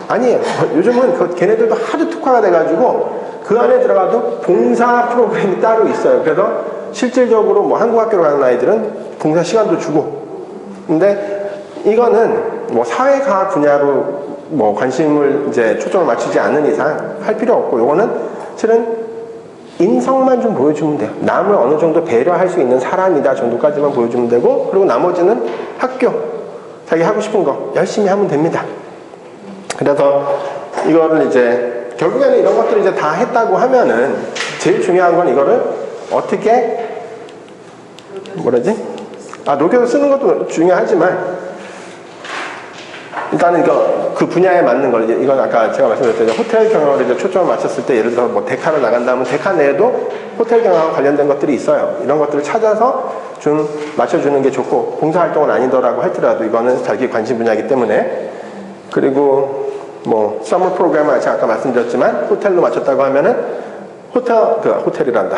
아니에요. 요즘은 걔네들도 하도 특화가 돼가지고 그 안에 들어가도 봉사 프로그램이 따로 있어요. 그래서 실질적으로 뭐 한국 학교로 가는 아이들은 봉사 시간도 주고. 근데 이거는 뭐 사회과학 분야로 뭐 관심을 이제 초점을 맞추지 않는 이상 할 필요 없고, 요거는 실은 인성만 좀 보여주면 돼요. 남을 어느 정도 배려할 수 있는 사람이다 정도까지만 보여주면 되고, 그리고 나머지는 학교 자기 하고 싶은 거 열심히 하면 됩니다. 그래서 이거를 이제 결국에는 이런 것들을 이제 다 했다고 하면은 제일 중요한 건 이거를 어떻게 녹여서 쓰는 것도 중요하지만 일단은 이거 그 분야에 맞는 걸 이건 아까 제가 말씀드렸죠. 호텔 경영을 이제 초점을 맞췄을 때 예를 들어 뭐 데카를 나간다면 데카 내에도 호텔 경영과 관련된 것들이 있어요. 이런 것들을 찾아서 좀 맞춰주는 게 좋고, 봉사활동은 아니더라고 할지라도 이거는 자기 관심 분야이기 때문에. 그리고 뭐 서머 프로그램을 제가 아까 말씀드렸지만 호텔로 맞췄다고 하면은 호텔이란다.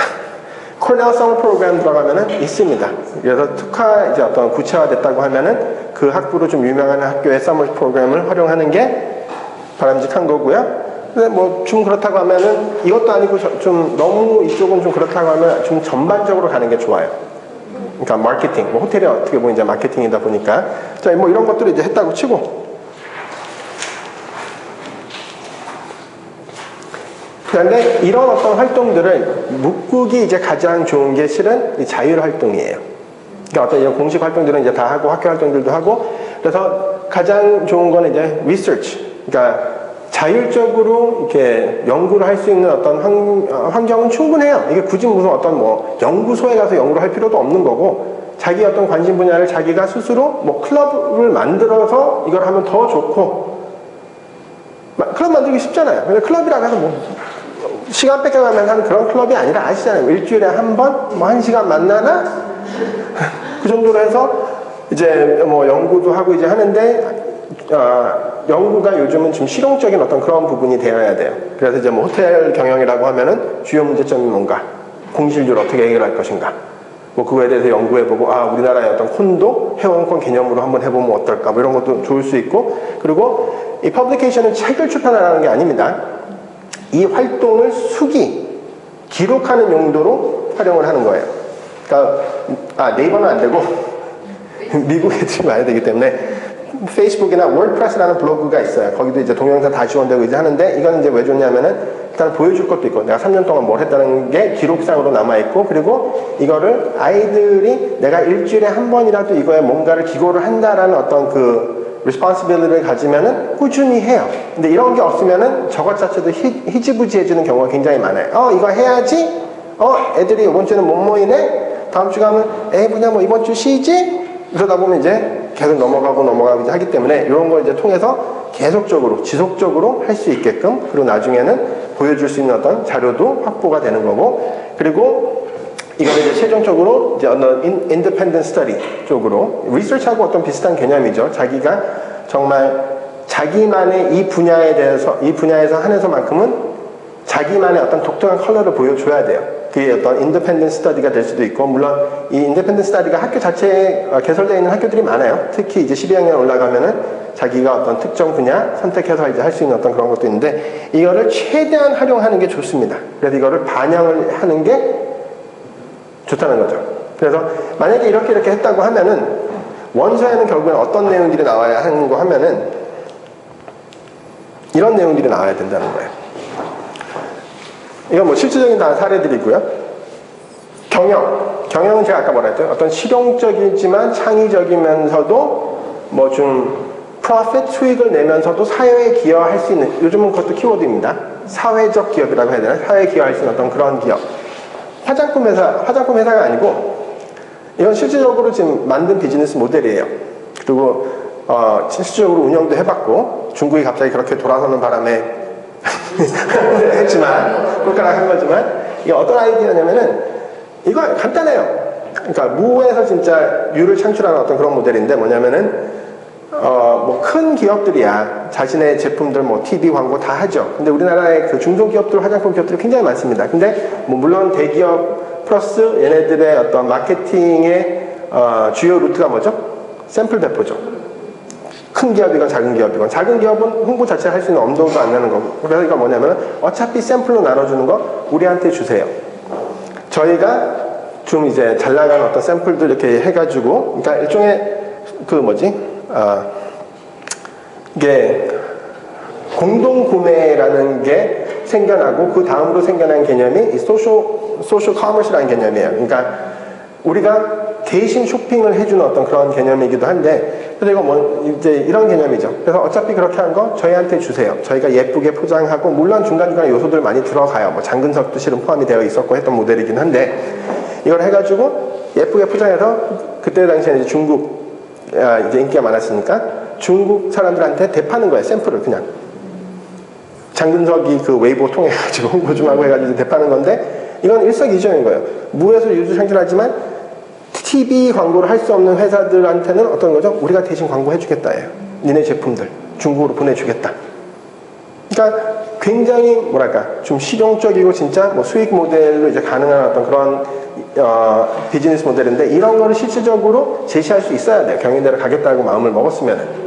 코넬 서머 프로그램 들어가면은 있습니다. 그래서 특화 이제 어떤 구체화됐다고 하면은 그 학부로 좀 유명한 학교의 서머 프로그램을 활용하는 게 바람직한 거고요. 근데 뭐 좀 그렇다고 하면은 이것도 아니고 좀 너무 이쪽은 좀 그렇다고 하면 좀 전반적으로 가는 게 좋아요. 그러니까 마케팅, 뭐 호텔이 어떻게 보면 이제 마케팅이다 보니까 자, 뭐 이런 것들을 이제 했다고 치고. 그런데 이런 어떤 활동들을 묶기 이제 가장 좋은 게 실은 이 자율 활동이에요. 그러니까 어떤 이런 공식 활동들은 이제 다 하고 학교 활동들도 하고, 그래서 가장 좋은 거는 이제 research. 그러니까 자율적으로 이렇게 연구를 할 수 있는 어떤 환경은 충분해요. 이게 굳이 무슨 어떤 뭐 연구소에 가서 연구를 할 필요도 없는 거고, 자기 어떤 관심 분야를 자기가 스스로 뭐 클럽을 만들어서 이걸 하면 더 좋고, 클럽 만들기 쉽잖아요. 근데 클럽이라고 해서 뭐 시간 뺏겨가면 하는 그런 클럽이 아니라 아시잖아요. 일주일에 한 번, 뭐 1시간 만나나? 그 정도로 해서 이제 뭐 연구도 하고 이제 하는데, 연구가 요즘은 좀 실용적인 어떤 그런 부분이 되어야 돼요. 그래서 이제 뭐 호텔 경영이라고 하면은 주요 문제점이 뭔가, 공실률 어떻게 해결할 것인가, 뭐 그거에 대해서 연구해보고, 우리나라의 어떤 콘도 회원권 개념으로 한번 해보면 어떨까, 뭐 이런 것도 좋을 수 있고. 그리고 이 퍼블리케이션은 책을 출판하라는 게 아닙니다. 이 활동을 기록하는 용도로 활용을 하는 거예요. 그러니까 네이버는 안 되고 미국 애들이 많이 되기 때문에 페이스북이나 월드프레스라는 블로그가 있어요. 거기도 이제 동영상 다 지원되고 이제 하는데, 이건 이제 왜 좋냐면은 일단 보여줄 것도 있고, 내가 3년 동안 뭘 했다는 게 기록상으로 남아있고, 그리고 이거를 아이들이 내가 일주일에 한 번이라도 이거에 뭔가를 기고를 한다라는 어떤 그 responsibility를 가지면은 꾸준히 해요. 근데 이런 게 없으면은 저것 자체도 희지부지해지는 경우가 굉장히 많아요. 이거 해야지? 애들이 이번 주는 못 모이네? 다음 주 가면 그냥 뭐 이번 주 쉬지? 그러다 보면 이제 계속 넘어가고 이제 하기 때문에 이런 걸 이제 통해서 계속적으로, 지속적으로 할 수 있게끔, 그리고 나중에는 보여줄 수 있는 어떤 자료도 확보가 되는 거고, 그리고 이거는 이제 최종적으로 이제 어떤 independent study 쪽으로, 리서치하고 어떤 비슷한 개념이죠. 자기가 정말 자기만의 이 분야에서 한해서만큼은 자기만의 어떤 독특한 컬러를 보여줘야 돼요. 그게 어떤 independent study가 될 수도 있고, 물론 이 independent study가 학교 자체에 개설되어 있는 학교들이 많아요. 특히 이제 12학년 올라가면은 자기가 어떤 특정 분야 선택해서 이제 할 수 있는 어떤 그런 것도 있는데, 이거를 최대한 활용하는 게 좋습니다. 그래서 이거를 반영을 하는 게 좋다는 거죠. 그래서 만약에 이렇게 했다고 하면은 원서에는 결국엔 어떤 내용들이 나와야 하는 거 하면은 이런 내용들이 나와야 된다는 거예요. 이건 뭐 실질적인 다 사례들이고요. 경영은 제가 아까 뭐라 했죠? 어떤 실용적이지만 창의적이면서도 뭐 좀 profit, 수익을 내면서도 사회에 기여할 수 있는, 요즘은 그것도 키워드입니다. 사회적 기업이라고 해야 되나? 사회에 기여할 수 있는 어떤 그런 기업. 화장품 회사가 아니고 이건 실질적으로 지금 만든 비즈니스 모델이에요. 그리고 실질적으로 운영도 해봤고 중국이 갑자기 그렇게 돌아서는 바람에 했지만 꼴까락한 거지만 이게 어떤 아이디어냐면은 이거 간단해요. 그러니까 무에서 진짜 유를 창출하는 어떤 그런 모델인데 뭐냐면은 뭐 큰 기업들이야 자신의 제품들 뭐 TV 광고 다 하죠. 근데 우리나라의 그 중소기업들 화장품 기업들이 굉장히 많습니다. 근데 뭐 물론 대기업 플러스 얘네들의 어떤 마케팅의 주요 루트가 뭐죠? 샘플 배포죠. 큰 기업이건 작은 기업이건 작은 기업은 홍보 자체를 할 수 있는 엄두도 안 나는 거고 그래서 이거 뭐냐면 어차피 샘플로 나눠주는 거 우리한테 주세요. 저희가 좀 이제 잘 나가는 어떤 샘플들 이렇게 해가지고 그러니까 일종의 그 뭐지 이게 공동 구매라는 게 생겨나고 그 다음으로 생겨난 개념이 이 소셜 커머스라는 개념이에요. 그러니까 우리가 대신 쇼핑을 해주는 어떤 그런 개념이기도 한데 그래서 이거 뭐 이제 이런 개념이죠. 그래서 어차피 그렇게 한 거 저희한테 주세요. 저희가 예쁘게 포장하고 물론 중간중간 요소들 많이 들어가요. 뭐 잠근석도 실은 포함이 되어 있었고 했던 모델이긴 한데 이걸 해가지고 예쁘게 포장해서 그때 당시에 이제 중국 이제 인기가 많았으니까 중국 사람들한테 대파는 거예요. 샘플을 그냥 장근석이 그 웨이보 통해가지고 홍보 좀 하고 해가지고 대파는 건데 이건 일석이조인 거예요. 무에서 유주 창출하지만 TV 광고를 할 수 없는 회사들한테는 어떤 거죠? 우리가 대신 광고해주겠다예요. 니네 제품들 중국으로 보내주겠다. 그러니까 굉장히 뭐랄까 좀 실용적이고 진짜 뭐 수익 모델로 이제 가능한 어떤 그런 비즈니스 모델인데 이런 거를 실질적으로 제시할 수 있어야 돼요. 경영대로 가겠다고 마음을 먹었으면은.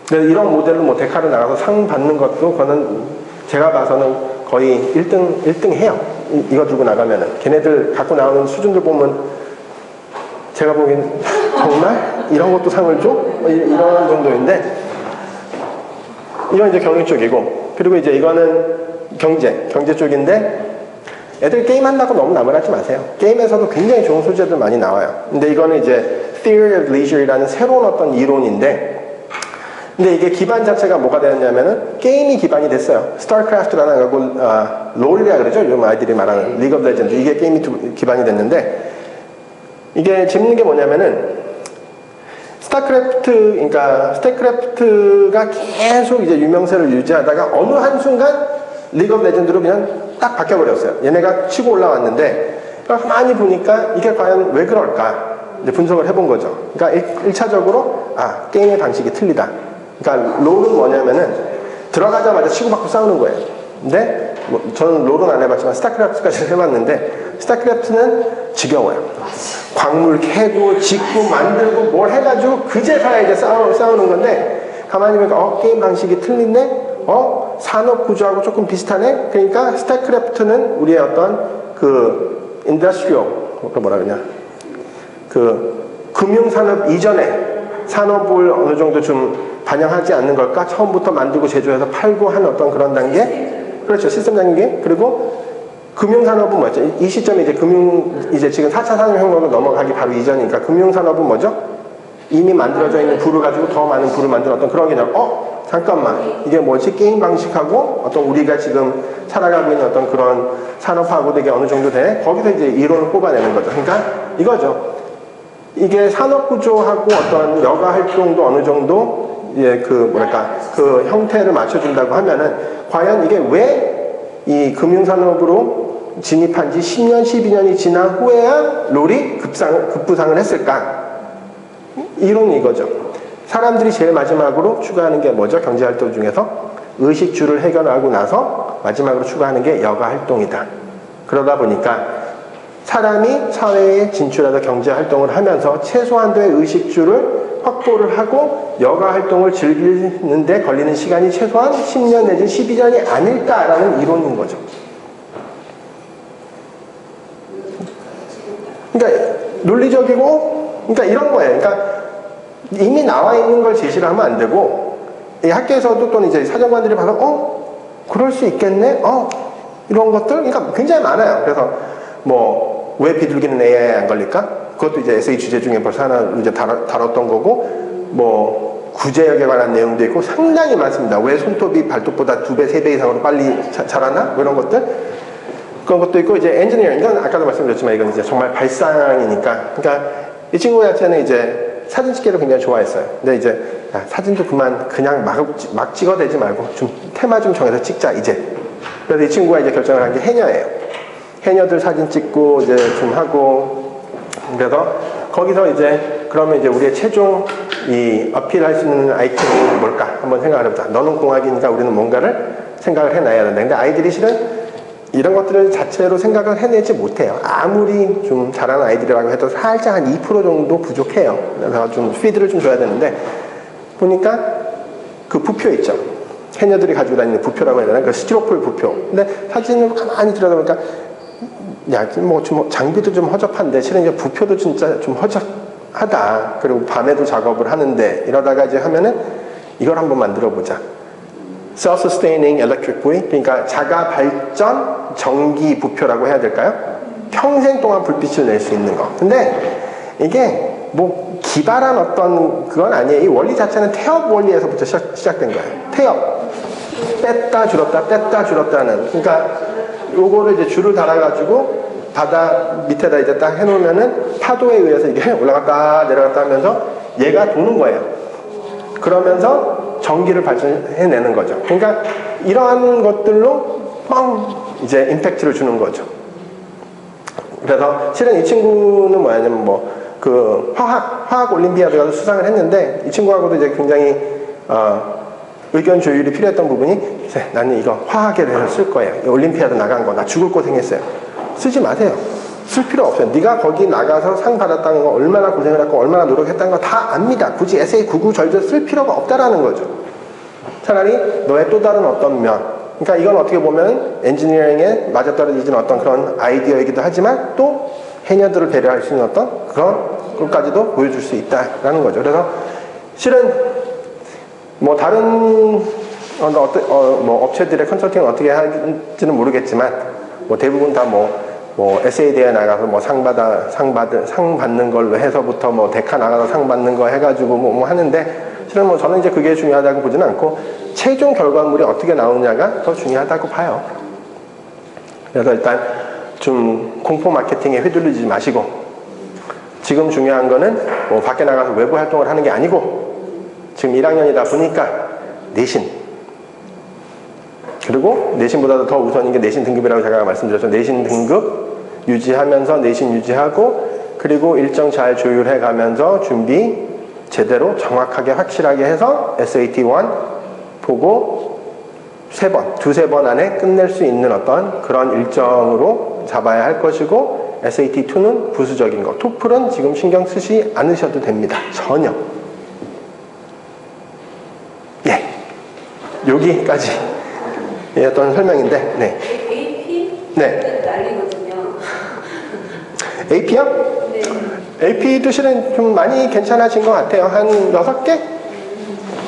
그래서 이런 모델로 뭐 데카를 나가서 상 받는 것도 그거는 제가 봐서는 거의 1등 해요. 이거 들고 나가면은. 걔네들 갖고 나오는 수준들 보면 제가 보기엔 정말 이런 것도 상을 줘? 이런 정도인데 이건 이제 경영 쪽이고 그리고 이제 이거는 경제 쪽인데 애들 게임 한다고 너무 나무라지 마세요. 게임에서도 굉장히 좋은 소재들 많이 나와요. 근데 이거는 이제 Theory of Leisure이라는 새로운 어떤 이론인데 근데 이게 기반 자체가 뭐가 되었냐면은 게임이 기반이 됐어요. 스타크래프트라는 거고 롤이라 그러죠. 요즘 아이들이 말하는 리그 오브 레전드 이게 게임이 기반이 됐는데 이게 재밌는 게 뭐냐면은 스타크래프트가 계속 이제 유명세를 유지하다가 어느 한순간 리그 오브 레전드로 그냥 딱 바뀌어버렸어요. 얘네가 치고 올라왔는데 가만히 보니까 이게 과연 왜 그럴까 이제 분석을 해본 거죠. 그러니까 1차적으로 게임의 방식이 틀리다. 그러니까 롤은 뭐냐면은 들어가자마자 치고받고 싸우는 거예요. 근데 뭐 저는 롤은 안 해봤지만 스타크래프트까지 해봤는데 스타크래프트는 지겨워요. 광물 캐고 짓고 만들고 뭘 해가지고 그제서야 이제 싸우는 건데 가만히 보니까 게임 방식이 틀린데 산업 구조하고 조금 비슷하네. 그러니까 스타크래프트는 우리의 어떤 그 인더스트리얼 뭐라 그러냐 그 금융산업 이전에 산업을 어느 정도 좀 반영하지 않는 걸까? 처음부터 만들고 제조해서 팔고 하는 어떤 그런 단계? 그렇죠. 시스템 단계. 그리고 금융산업은 뭐죠? 이 시점에 이제 지금 4차 산업혁명으로 넘어가기 바로 이전이니까 금융산업은 뭐죠? 이미 만들어져 있는 부를 가지고 더 많은 부를 만드는 어떤 그런 개념. 잠깐만. 이게 뭐지? 게임 방식하고 어떤 우리가 지금 살아가고 있는 어떤 그런 산업하고도 이게 어느 정도 돼? 거기서 이제 이론을 뽑아내는 거죠. 그러니까 이거죠. 이게 산업구조하고 어떤 여가 활동도 어느 정도 그 형태를 맞춰준다고 하면은 과연 이게 왜 이 금융산업으로 진입한 지 10년, 12년이 지난 후에야 롤이 급부상을 했을까? 이론이 이거죠. 사람들이 제일 마지막으로 추가하는 게 뭐죠? 경제활동 중에서 의식주를 해결하고 나서 마지막으로 추가하는 게 여가활동이다. 그러다 보니까 사람이 사회에 진출해서 경제활동을 하면서 최소한도의 의식주를 확보를 하고 여가활동을 즐기는 데 걸리는 시간이 최소한 10년 내지 12년이 아닐까라는 이론인 거죠. 그러니까 논리적이고 그러니까 이런 거예요. 그러니까 이미 나와 있는 걸 제시를 하면 안 되고 이 학교에서도 또는 이제 사정관들이 봐서 그럴 수 있겠네? 이런 것들 그러니까 굉장히 많아요. 그래서 뭐 왜 비둘기는 AI에 안 걸릴까? 그것도 이제 에세이 주제 중에 벌써 하나 이제 다뤘던 거고 뭐 구제역에 관한 내용도 있고 상당히 많습니다. 왜 손톱이 발톱보다 2배, 3배 이상으로 빨리 자라나? 뭐 이런 것들 그런 것도 있고, 이제 엔지니어링, 이건 아까도 말씀드렸지만 이건 이제 정말 발상이니까. 그러니까 이 친구 자체는 이제 사진 찍기를 굉장히 좋아했어요. 근데 이제 야, 사진도 그냥 막 찍어대지 말고 좀 테마 좀 정해서 찍자 이제. 그래서 이 친구가 이제 결정을 한 게 해녀예요. 해녀들 사진 찍고 이제 좀 하고. 그래서 거기서 이제 그러면 이제 우리의 최종 이 어필할 수 있는 아이템이 뭘까 한번 생각을 해보자. 너는 공학이니까 우리는 뭔가를 생각을 해놔야 된다. 근데 아이들이 실은 이런 것들을 자체로 생각을 해내지 못해요. 아무리 좀 잘하는 아이들이라고 해도 살짝 한 2% 정도 부족해요. 그래서 좀 피드를 좀 줘야 되는데, 보니까 그 부표 있죠. 해녀들이 가지고 다니는 부표라고 해야 되나? 그 스티로폴 부표. 근데 사진을 가만히 들여다보니까 야, 뭐 좀 장비도 좀 허접한데 실은 이제 부표도 진짜 좀 허접하다. 그리고 밤에도 작업을 하는데 이러다가 이제 하면은 이걸 한번 만들어 보자. Self-sustaining electric buoy, 그러니까 자가 발전 전기 부표라고 해야 될까요? 평생 동안 불빛을 낼 수 있는 거. 근데 이게 뭐 기발한 어떤 그건 아니에요. 이 원리 자체는 태엽 원리에서부터 시작된 거예요. 태엽. 뺐다 줄었다는. 그러니까 요거를 이제 줄을 달아가지고 바다 밑에다 이제 딱 해놓으면은 파도에 의해서 이게 올라갔다 내려갔다 하면서 얘가 도는 거예요. 그러면서 전기를 발전해내는 거죠. 그러니까 이러한 것들로 이제 임팩트를 주는 거죠. 그래서 실은 이 친구는 뭐냐면 그 화학 올림피아드 가서 수상을 했는데 이 친구하고도 이제 굉장히 의견 조율이 필요했던 부분이 나는 이거 화학에 대해서 쓸 거예요. 올림피아드 나간 거 나 죽을 고생했어요. 쓰지 마세요. 쓸 필요 없어요. 네가 거기 나가서 상 받았다는 거 얼마나 고생을 했고 얼마나 노력했다는 거 다 압니다. 굳이 에세이 구구절절 쓸 필요가 없다라는 거죠. 차라리 너의 또 다른 어떤 면, 그러니까 이건 어떻게 보면 엔지니어링에 맞아떨어지는 어떤 그런 아이디어이기도 하지만 또 해녀들을 배려할 수 있는 어떤 그런 것까지도 보여줄 수 있다라는 거죠. 그래서 실은 뭐 다른 업체들의 컨설팅을 어떻게 할지는 모르겠지만 뭐 대부분 다 뭐 에세이 대회 나가서 뭐 상 받는 걸로 해서부터 뭐 데카 나가서 상 받는 거 해가지고 뭐 하는데 실은 뭐 저는 이제 그게 중요하다고 보지는 않고 최종 결과물이 어떻게 나오느냐가 더 중요하다고 봐요. 그래서 일단 좀 공포 마케팅에 휘둘리지 마시고 지금 중요한 거는 뭐 밖에 나가서 외부 활동을 하는 게 아니고 지금 1학년이다 보니까 내신, 그리고 내신보다도 더 우선인 게 내신 등급이라고 제가 말씀드렸죠. 내신 등급 유지하면서 내신 유지하고 그리고 일정 잘 조율해 가면서 준비 제대로 정확하게 확실하게 해서 SAT1 보고 두세 번 안에 끝낼 수 있는 어떤 그런 일정으로 잡아야 할 것이고 SAT2는 부수적인 거. 토플은 지금 신경 쓰지 않으셔도 됩니다. 전혀. 예. 여기까지 어떤 설명인데, 네. AP? 네. 난리거든요. AP요? 네. AP도 실은 좀 많이 괜찮아진 것 같아요. 한 6개?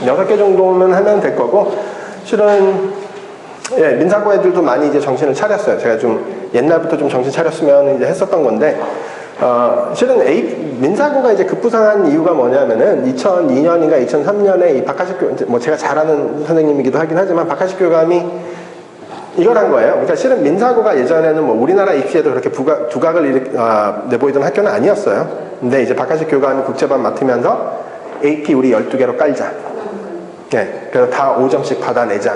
6개 정도면 하면 될 거고, 실은, 예, 민사고 애들도 많이 이제 정신을 차렸어요. 제가 좀 옛날부터 좀 정신 차렸으면 이제 했었던 건데, 실은 민사고가 이제 급부상한 이유가 뭐냐면은 2002년인가 2003년에 이 박하식 뭐 제가 잘 아는 선생님이기도 하긴 하지만 박하식 교감이 이걸 한 거예요. 그러니까 실은 민사고가 예전에는 뭐 우리나라 입시에도 그렇게 두각을 내보이던 학교는 아니었어요. 근데 이제 박하식 교감이 국제반 맡으면서 AP 우리 12개로 깔자. 네, 그래서 다 5점씩 받아내자.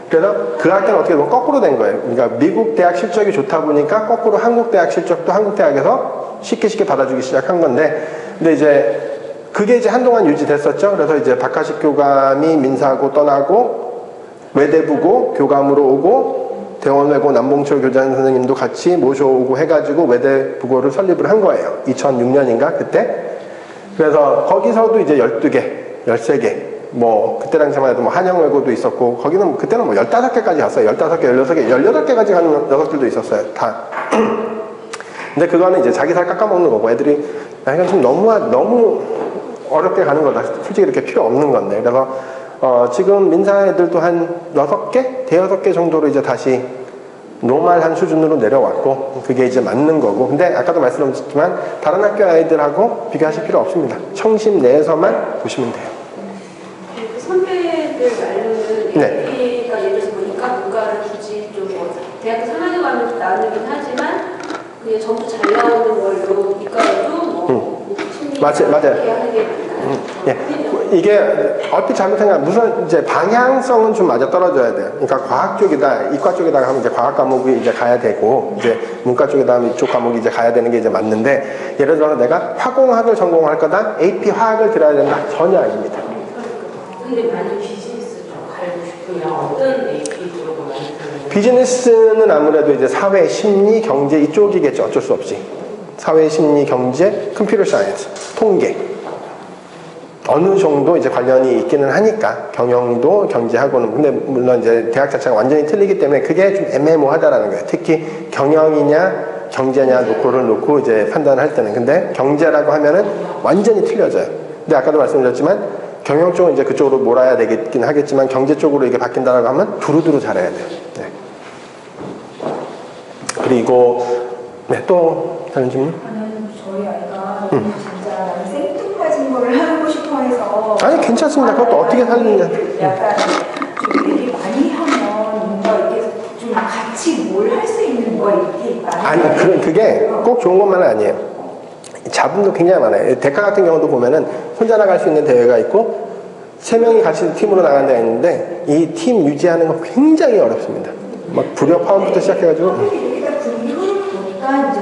그래서 그 학교는 어떻게 보면 거꾸로 된 거예요. 그러니까 미국 대학 실적이 좋다 보니까 거꾸로 한국 대학 실적도 한국 대학에서 쉽게 받아주기 시작한 건데, 근데 이제 그게 이제 한동안 유지됐었죠. 그래서 이제 박하식 교감이 민사고 떠나고 외대부고 교감으로 오고 대원외고 남봉철 교장 선생님도 같이 모셔오고 해가지고 외대부고를 설립을 한 거예요. 2006년인가 그때. 그래서 거기서도 이제 12개, 13개. 뭐 그때 당시만 해도 뭐 한영외고도 있었고 거기는 그때는 뭐 15개까지 갔어요. 15개, 16개, 18개까지 가는 녀석들도 있었어요. 다. 근데 그거는 이제 자기 살 깎아먹는 거고 애들이 야 이건 좀 너무 어렵게 가는 거다. 솔직히 이렇게 필요 없는 건데. 그래서 지금 민사 애들도 한 6개? 대여섯 개 정도로 이제 다시 노멀한 수준으로 내려왔고 그게 이제 맞는 거고. 근데 아까도 말씀드렸지만 다른 학교 아이들하고 비교하실 필요 없습니다. 청심 내에서만 보시면 돼요. 그 선배들 말로는 네. AP가 예를 들어서 보니까 뭔가를 굳이 좀 대학교 3학년 가면 나누긴 하지만 그냥 전부 잘 나오는 걸로 이과에도 뭐 심리 맞아요. 이렇게 하는 게 나아요. 예. 이게 얼핏 잘못하면 무슨 이제 방향성은 좀 맞아 떨어져야 돼요. 그러니까 과학 쪽이다, 이과 쪽에다가 하면 이제 과학 과목이 이제 가야 되고, 이제 문과 쪽에다 하면 이쪽 과목이 이제 가야 되는 게 이제 맞는데, 예를 들어서 내가 화공학을 전공할 거다, AP 화학을 들어야 된다? 전혀 아닙니다. 근데 많이 비즈니스 좀 알고 싶으면 어떤 AP 쪽으로 많이 들어요? 비즈니스는 아무래도 이제 사회, 심리, 경제 이쪽이겠죠. 어쩔 수 없이. 사회, 심리, 경제, 컴퓨터 사이언스, 통계. 어느 정도 이제 관련이 있기는 하니까 경영도 경제하고는 근데 물론 이제 대학 자체가 완전히 틀리기 때문에 그게 좀 애매모호하다라는 거예요. 특히 경영이냐 경제냐 놓고를 놓고 이제 판단할 때는 근데 경제라고 하면은 완전히 틀려져요. 근데 아까도 말씀드렸지만 경영 쪽은 이제 그쪽으로 몰아야 되긴 하겠지만 경제 쪽으로 이게 바뀐다라고 하면 두루두루 잘해야 돼요. 네. 그리고 네, 또 다른 질문? 저는 저희 아이가 진짜 생뚱맞은 거를 하고 싶어 해서 아니 괜찮습니다. 그것도 어떻게 살리느냐. 약간 좀 얘기 많이 하면 뭔가 이렇게 좀 같이 뭘 할 수 있는 거 이렇게 많이 아니 그게 꼭 좋은 것만은 아니에요. 잡음도 굉장히 많아요. 대가 같은 경우도 보면은 혼자 나갈 수 있는 대회가 있고 3명이 같이 팀으로 나가는 데가 있는데 이 팀 유지하는 거 굉장히 어렵습니다. 막 불협화음부터 시작해가지고 여기가 분류를 보니까 이제